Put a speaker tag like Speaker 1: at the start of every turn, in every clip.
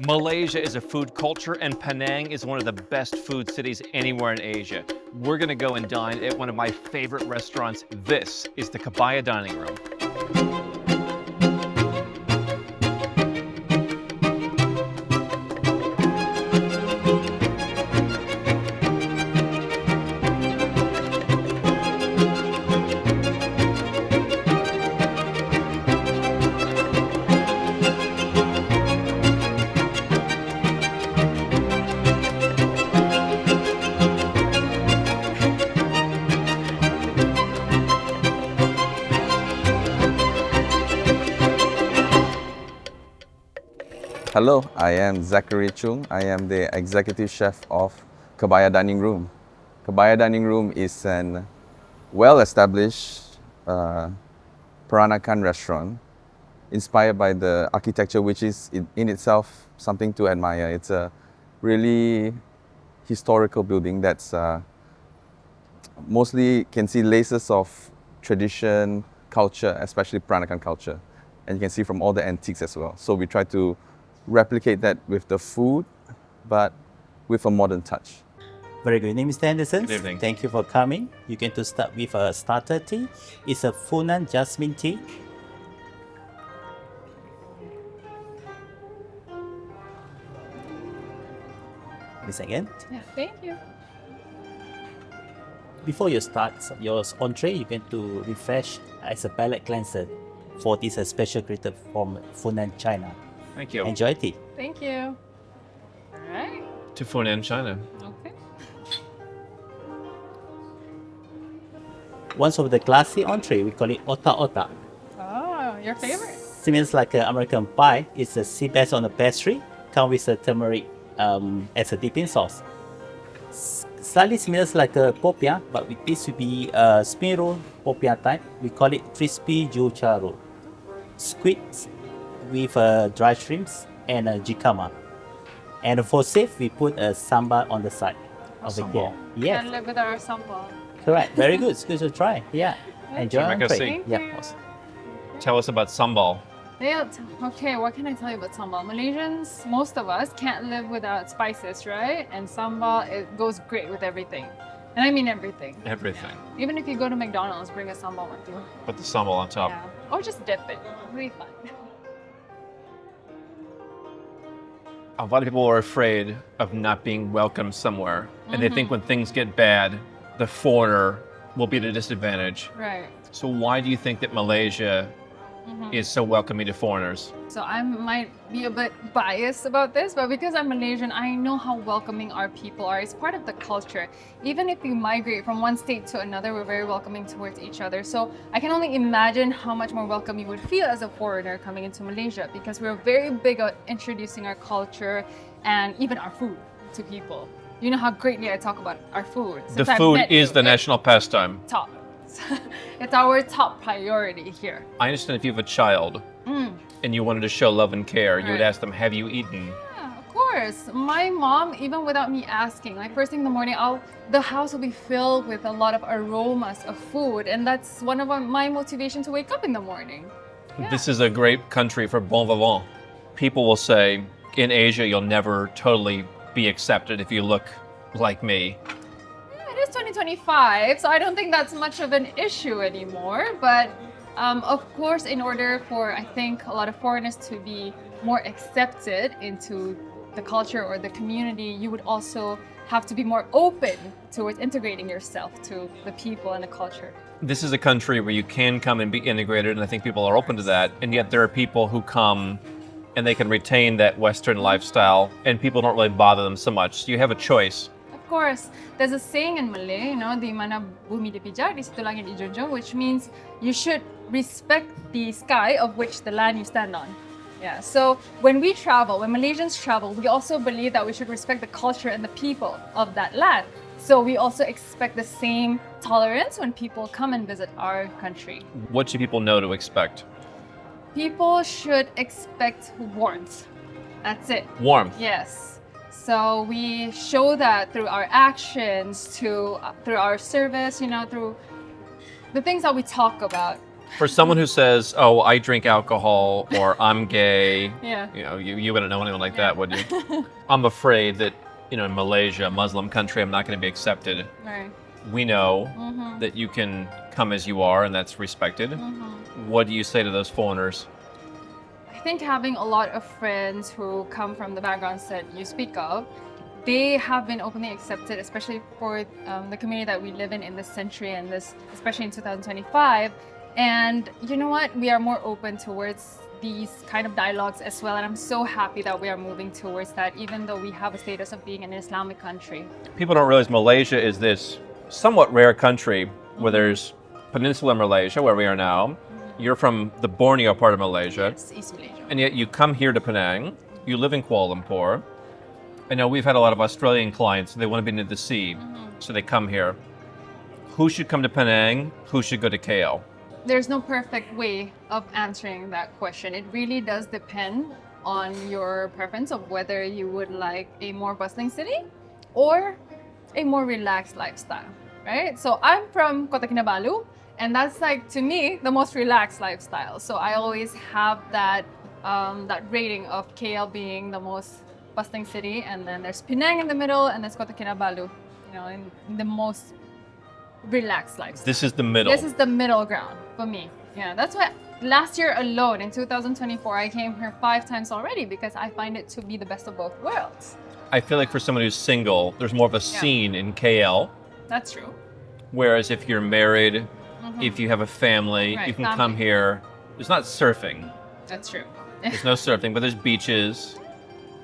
Speaker 1: Malaysia is a food culture, and Penang is one of the best food cities anywhere in Asia. We're gonna go and dine at one of my favorite restaurants. This is the Kebaya dining room.
Speaker 2: Hello, I am Zachary Chung. I am the executive chef of Kebaya Dining Room. Kebaya Dining Room is an well-established Peranakan restaurant inspired by the architecture, which is in itself something to admire. It's a really historical building that's mostly can see laces of tradition, culture, especially Peranakan culture. And you can see from all the antiques as well. So we try to replicate that with the food, but with a modern touch.
Speaker 3: Very good. Name is Henderson.
Speaker 1: Good evening.
Speaker 3: Thank you for coming. You can to start with a starter tea. It's a Funan Jasmine Tea. This again.
Speaker 4: Yeah, thank you.
Speaker 3: Before you start your entree, you can to refresh as a palate cleanser for this special created from Funan, China.
Speaker 1: Thank you.
Speaker 3: Enjoy tea.
Speaker 4: Thank you. All right.
Speaker 1: To Funan, China.
Speaker 4: Okay.
Speaker 3: One of the classy entree, we call it Ota Ota.
Speaker 4: Oh, your favorite.
Speaker 3: Similar like an American pie, it's a sea bass on a pastry, come with a turmeric as a dipping sauce. Slightly similar like a Popia, but with this will be a spin roll Popia type. We call it crispy jucha roll. Squids with dry shrimps and jicama. And for safe, we put a sambal on the side of it here.
Speaker 1: Sambal.
Speaker 3: Yes,
Speaker 4: Can't live without our sambal.
Speaker 3: correct. Very good. It's good to try. Yeah. Enjoy.
Speaker 1: Thank you.
Speaker 3: entree.
Speaker 4: Thank
Speaker 3: Yeah.
Speaker 4: you.
Speaker 1: Tell us about sambal.
Speaker 4: Okay, what can I tell you about sambal? Malaysians, most of us can't live without spices, right? And sambal, it goes great with everything. And I mean everything.
Speaker 1: Everything.
Speaker 4: Even if you go to McDonald's, bring a sambal with you.
Speaker 1: Put the sambal on top.
Speaker 4: Yeah. Or just dip it. Really fun.
Speaker 1: A lot of people are afraid of not being welcome somewhere, and they think when things get bad, the foreigner will be at a disadvantage.
Speaker 4: Right.
Speaker 1: So why do you think that Malaysia is so welcoming to foreigners?
Speaker 4: So I might be a bit biased about this, but because I'm Malaysian, I know how welcoming our people are. It's part of the culture. Even if you migrate from one state to another, we're very welcoming towards each other. So I can only imagine how much more welcome you would feel as a foreigner coming into Malaysia, because we're very big on introducing our culture and even our food to people. You know how greatly I talk about our food.
Speaker 1: The
Speaker 4: Since I've
Speaker 1: food
Speaker 4: met
Speaker 1: is
Speaker 4: you,
Speaker 1: the
Speaker 4: it's
Speaker 1: national pastime.
Speaker 4: top. It's our top priority here.
Speaker 1: I understand if you have a child and you wanted to show love and care, you would
Speaker 4: Right.
Speaker 1: ask them, have you eaten?
Speaker 4: Yeah, of course. My mom, even without me asking, like first thing in the morning, the house will be filled with a lot of aromas of food, and that's one of my motivation to wake up in the morning. Yeah.
Speaker 1: This is a great country for bon vivant. People will say, in Asia, you'll never totally be accepted if you look like me.
Speaker 4: Yeah, it is 2025, so I don't think that's much of an issue anymore. But of course, in order for, I think, a lot of foreigners to be more accepted into the culture or the community, you would also have to be more open towards integrating yourself to the people and the culture.
Speaker 1: This is a country where you can come and be integrated, and I think people are open to that. And yet there are people who come and they can retain that Western lifestyle, and people don't really bother them so much. So you have a choice.
Speaker 4: Of course, there's a saying in Malay, di mana bumi dipijak, di situ langit dijunjung, which means you should respect the sky of which the land you stand on. Yeah, so when we travel, when Malaysians travel, we also believe that we should respect the culture and the people of that land. So we also expect the same tolerance when people come and visit our country.
Speaker 1: What should people know to expect?
Speaker 4: People should expect warmth. That's it.
Speaker 1: Warmth.
Speaker 4: Yes. So we show that through our actions, through our service, through the things that we talk about.
Speaker 1: For someone who says, "Oh, I drink alcohol," or "I'm gay,"
Speaker 4: Yeah.
Speaker 1: you wouldn't know anyone like that, would you? I'm afraid that in Malaysia, a Muslim country, I'm not going to be accepted.
Speaker 4: Right.
Speaker 1: We know that you can come as you are, and that's respected. What do you say to those foreigners?
Speaker 4: I think having a lot of friends who come from the backgrounds that you speak of, they have been openly accepted, especially for the community that we live in this century and this, especially in 2025. And you know what? We are more open towards these kind of dialogues as well. And I'm so happy that we are moving towards that, even though we have a status of being an Islamic country.
Speaker 1: People don't realize Malaysia is this somewhat rare country where there's Peninsula Malaysia, where we are now. You're from the Borneo part of Malaysia.
Speaker 4: It's East Malaysia.
Speaker 1: And yet you come here to Penang. You live in Kuala Lumpur. I know we've had a lot of Australian clients. They want to be near the sea, so they come here. Who should come to Penang? Who should go to KL?
Speaker 4: There's no perfect way of answering that question. It really does depend on your preference of whether you would like a more bustling city or a more relaxed lifestyle, right? So I'm from Kota Kinabalu, and that's like, to me, the most relaxed lifestyle. So I always have that rating of KL being the most bustling city, and then there's Penang in the middle, and there's Kota Kinabalu, in the most relaxed lifestyle.
Speaker 1: This is the middle.
Speaker 4: This is the middle ground for me. Yeah, that's why last year alone, in 2024, I came here 5 times already because I find it to be the best of both worlds.
Speaker 1: I feel like for someone who's single, there's more of a scene in KL.
Speaker 4: That's true.
Speaker 1: Whereas if you're married, if you have a family,
Speaker 4: Right,
Speaker 1: you can
Speaker 4: family.
Speaker 1: come here. There's not surfing.
Speaker 4: That's true.
Speaker 1: There's no surfing, but there's beaches.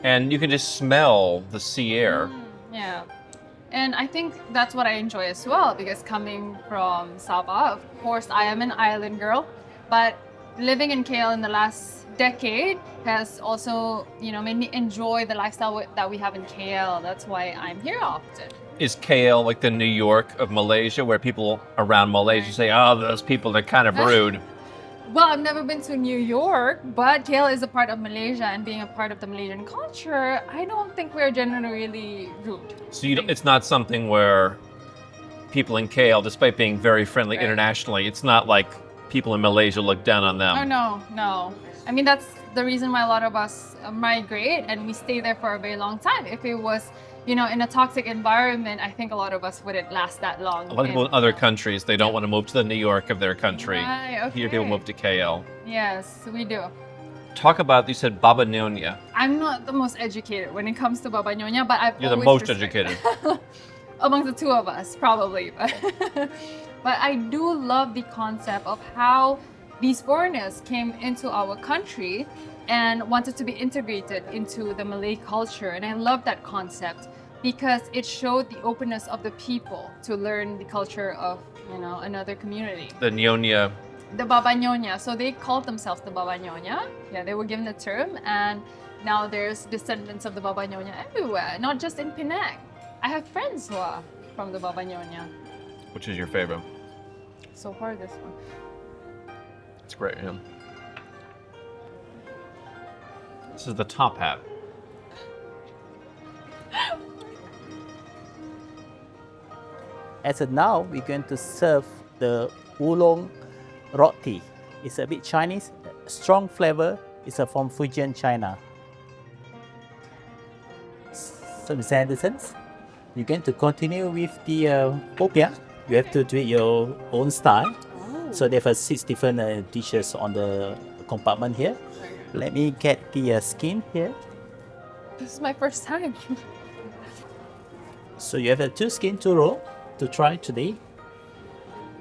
Speaker 1: And you can just smell the sea air.
Speaker 4: Yeah. And I think that's what I enjoy as well, because coming from Sabah, of course, I am an island girl, but living in KL in the last decade has also, made me enjoy the lifestyle that we have in KL. That's why I'm here often.
Speaker 1: Is KL like the New York of Malaysia, where people around Malaysia say, "Oh, those people, they're kind of rude"?
Speaker 4: Well, I've never been to New York, but KL is a part of Malaysia, and being a part of the Malaysian culture, I don't think we're generally rude.
Speaker 1: So it's not something where people in KL, despite being very friendly
Speaker 4: Right.
Speaker 1: internationally, it's not like people in Malaysia look down on them.
Speaker 4: Oh, no. I mean, that's the reason why a lot of us migrate and we stay there for a very long time. If it was, in a toxic environment, I think a lot of us wouldn't last that long.
Speaker 1: A lot of people in other countries, they don't want to move to the New York of their country.
Speaker 4: Right, okay.
Speaker 1: Here people move to KL.
Speaker 4: Yes, we do.
Speaker 1: Talk about, you said Baba Nyonya.
Speaker 4: I'm not the most educated when it comes to Baba Nyonya, but I've
Speaker 1: You're the
Speaker 4: always
Speaker 1: most educated.
Speaker 4: amongst the two of us, probably. But I do love the concept of how these foreigners came into our country and wanted to be integrated into the Malay culture. And I love that concept because it showed the openness of the people to learn the culture of, another community.
Speaker 1: The Nyonya.
Speaker 4: The Baba Nyonya. So they called themselves the Baba Nyonya. Yeah, they were given the term, and now there's descendants of the Baba Nyonya everywhere, not just in Penang. I have friends who are from the Baba Nyonya.
Speaker 1: Which is your favorite?
Speaker 4: So far, this one.
Speaker 1: It's great, yeah. This is the top hat.
Speaker 3: As of now, we're going to serve the oolong roti. It's a bit Chinese, strong flavor. It's from Fujian, China. So, Mr. Henderson, you're going to continue with the popia. You have to do it your own style. So they have 6 different dishes on the compartment here. Let me get the skin here.
Speaker 4: This is my first time.
Speaker 3: So you have 2 skin to roll to try today.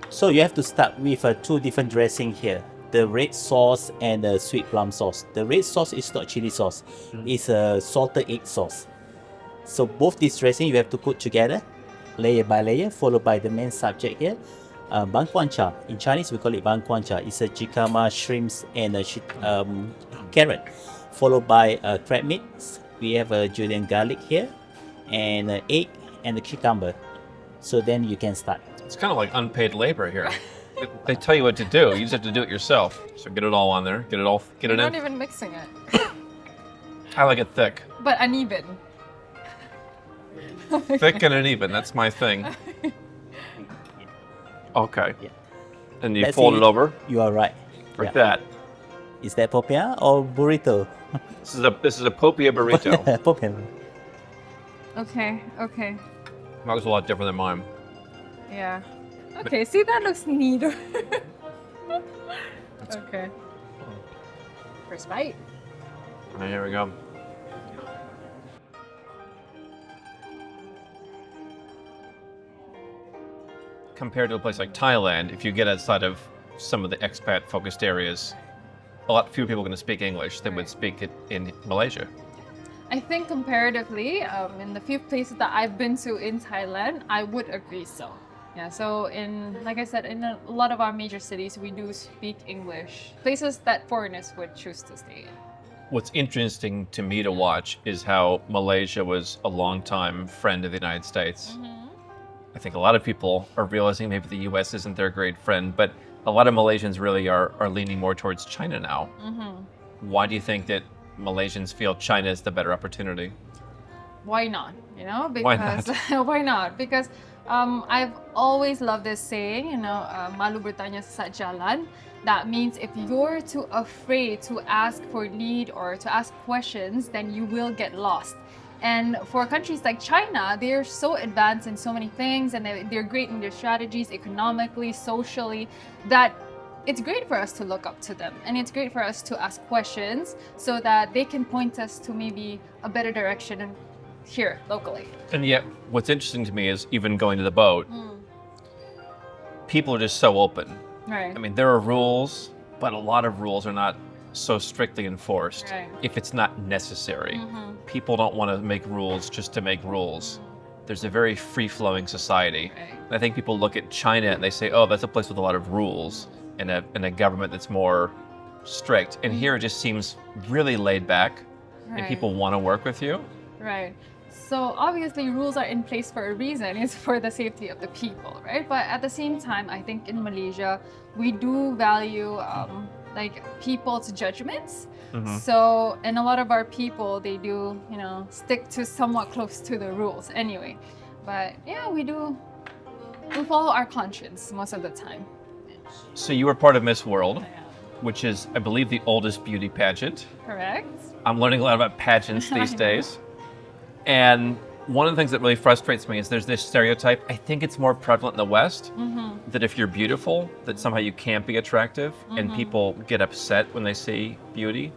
Speaker 3: So you have to start with 2 different dressing here. The red sauce and the sweet plum sauce. The red sauce is not chili sauce. It's a salted egg sauce. So both these dressing you have to cook together, layer by layer, followed by the main subject here. Bang Quan Cha. In Chinese we call it Bang Quan Cha. It's a jicama, shrimps and carrot. Followed by crab meat. We have a julienne garlic here and egg and the cucumber. So then you can start.
Speaker 1: It's kind of like unpaid labor here. They tell you what to do. You just have to do it yourself. So get it all on there. Get
Speaker 4: You're
Speaker 1: it
Speaker 4: not
Speaker 1: in.
Speaker 4: even mixing it,
Speaker 1: I like it thick.
Speaker 4: but uneven.
Speaker 1: Thick and uneven. That's my thing. Okay.
Speaker 3: Yeah.
Speaker 1: And you
Speaker 3: Let's
Speaker 1: fold
Speaker 3: see.
Speaker 1: it over
Speaker 3: You are right.
Speaker 1: like
Speaker 3: Yeah.
Speaker 1: that.
Speaker 3: Is that popia or burrito?
Speaker 1: This is a popia burrito.
Speaker 3: Popia.
Speaker 4: Okay, okay.
Speaker 1: That was a lot different than mine.
Speaker 4: Yeah. Okay, see, that looks neater. Okay. First bite.
Speaker 1: All right, here we go. Compared to a place like Thailand, if you get outside of some of the expat-focused areas, a lot fewer people are going to speak English than would speak it in Malaysia.
Speaker 4: I think comparatively, in the few places that I've been to in Thailand, I would agree so. Yeah, so like I said, in a lot of our major cities, we do speak English. Places that foreigners would choose to stay in.
Speaker 1: What's interesting to me to watch is how Malaysia was a longtime friend of the United States. I think a lot of people are realizing maybe the US isn't their great friend, but a lot of Malaysians really are leaning more towards China now. Why do you think that Malaysians feel China is the better opportunity?
Speaker 4: Why not? You know,
Speaker 1: Why not?
Speaker 4: because why not? Because I've always loved this saying, you know, malu bertanya sesat jalan. That means if you're too afraid to ask for lead or to ask questions, then you will get lost. And for countries like China, they're so advanced in so many things, and they're great in their strategies, economically, socially, that it's great for us to look up to them. And it's great for us to ask questions so that they can point us to maybe a better direction here, locally.
Speaker 1: And yet, what's interesting to me is even going to the boat, people are just so open.
Speaker 4: Right.
Speaker 1: I mean, there are rules, but a lot of rules are not so strictly enforced
Speaker 4: Right.
Speaker 1: if it's not necessary. People don't want to make rules just to make rules. There's a very free-flowing society.
Speaker 4: Right.
Speaker 1: And I think people look at China and they say, oh, that's a place with a lot of rules and a government that's more strict. And here it just seems really laid back and
Speaker 4: Right.
Speaker 1: people want to work with you.
Speaker 4: Right. So obviously rules are in place for a reason. It's for the safety of the people, right? But at the same time, I think in Malaysia, we do value like people's judgments. So, and a lot of our people, they do, you know, stick to somewhat close to the rules anyway. But yeah, we follow our conscience most of the time.
Speaker 1: So you were part of Miss World, which is, I believe, the oldest beauty pageant.
Speaker 4: Correct?
Speaker 1: I'm learning a lot about pageants these days. And one of the things that really frustrates me is there's this stereotype, I think it's more prevalent in the West, that if you're beautiful, that somehow you can't be attractive, and people get upset when they see beauty.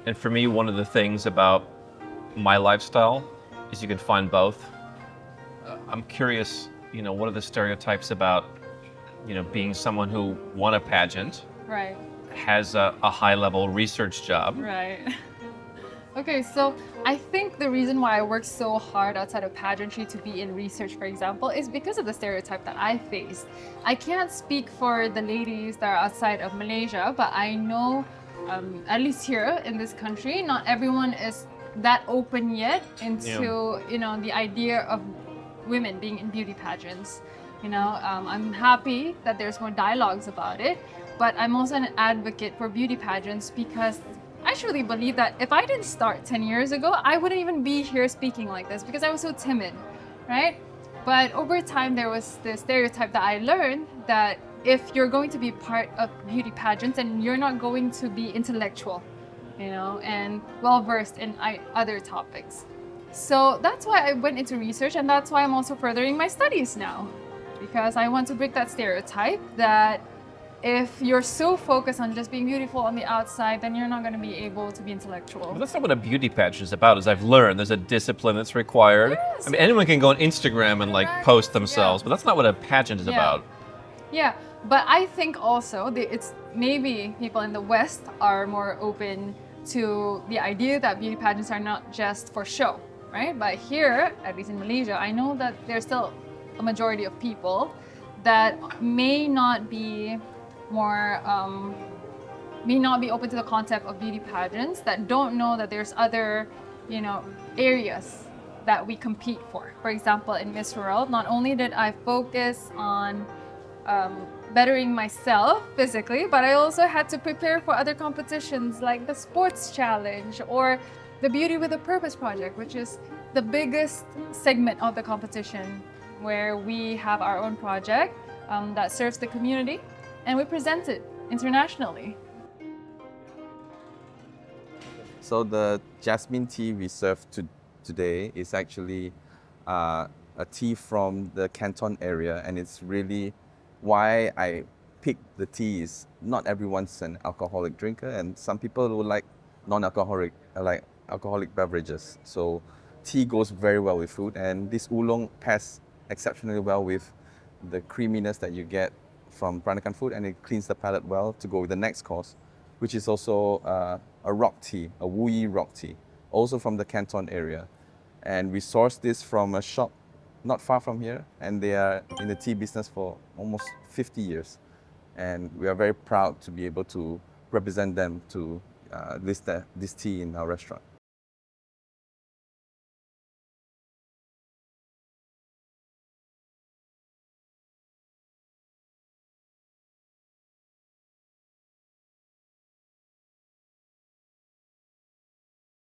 Speaker 1: And for me, one of the things about my lifestyle is you can find both. I'm curious, you know, what are the stereotypes about, you know, being someone who won a pageant,
Speaker 4: Right.
Speaker 1: has a high-level research job,
Speaker 4: Right. Okay, so I think the reason why I work so hard outside of pageantry to be in research, for example, is because of the stereotype that I faced. I can't speak for the ladies that are outside of Malaysia, but I know, at least here in this country, not everyone is that open yet into, you know, the idea of women being in beauty pageants. You know, I'm happy that there's more dialogues about it, but I'm also an advocate for beauty pageants because I truly believe that if I didn't start 10 years ago, I wouldn't even be here speaking like this because I was so timid, right? But over time, there was this stereotype that I learned that if you're going to be part of beauty pageants and you're not going to be intellectual, you know, and well-versed in other topics. So that's why I went into research, and that's why I'm also furthering my studies now, because I want to break that stereotype that if you're so focused on just being beautiful on the outside, then you're not going to be able to be intellectual.
Speaker 1: But that's not what a beauty pageant is about, as I've learned. There's a discipline that's required.
Speaker 4: Yes.
Speaker 1: I mean, anyone can go on Instagram and like
Speaker 4: Correct.
Speaker 1: post themselves,
Speaker 4: Yeah.
Speaker 1: but that's not what a pageant is
Speaker 4: Yeah.
Speaker 1: about.
Speaker 4: Yeah, but I think also it's maybe people in the West are more open to the idea that beauty pageants are not just for show, right? But here, at least in Malaysia, I know that there's still a majority of people that may not be open to the concept of beauty pageants, that don't know that there's other, you know, areas that we compete for. For example, in Miss World, not only did I focus on bettering myself physically, but I also had to prepare for other competitions like the sports challenge or the Beauty with a Purpose project, which is the biggest segment of the competition, where we have our own project that serves the community. and we present it internationally.
Speaker 2: So the jasmine tea we serve today is actually a tea from the Canton area, and it's really why I picked the tea is not everyone's an alcoholic drinker, and some people would like non-alcoholic, like alcoholic beverages. So tea goes very well with food, and this oolong pairs exceptionally well with the creaminess that you get from Peranakan food, and it cleans the palate well to go with the next course, which is also a rock tea, a Wu Yi rock tea, also from the Canton area. And we source this from a shop not far from here, and they are in the tea business for almost 50 years. And we are very proud to be able to represent them to list this tea in our restaurant.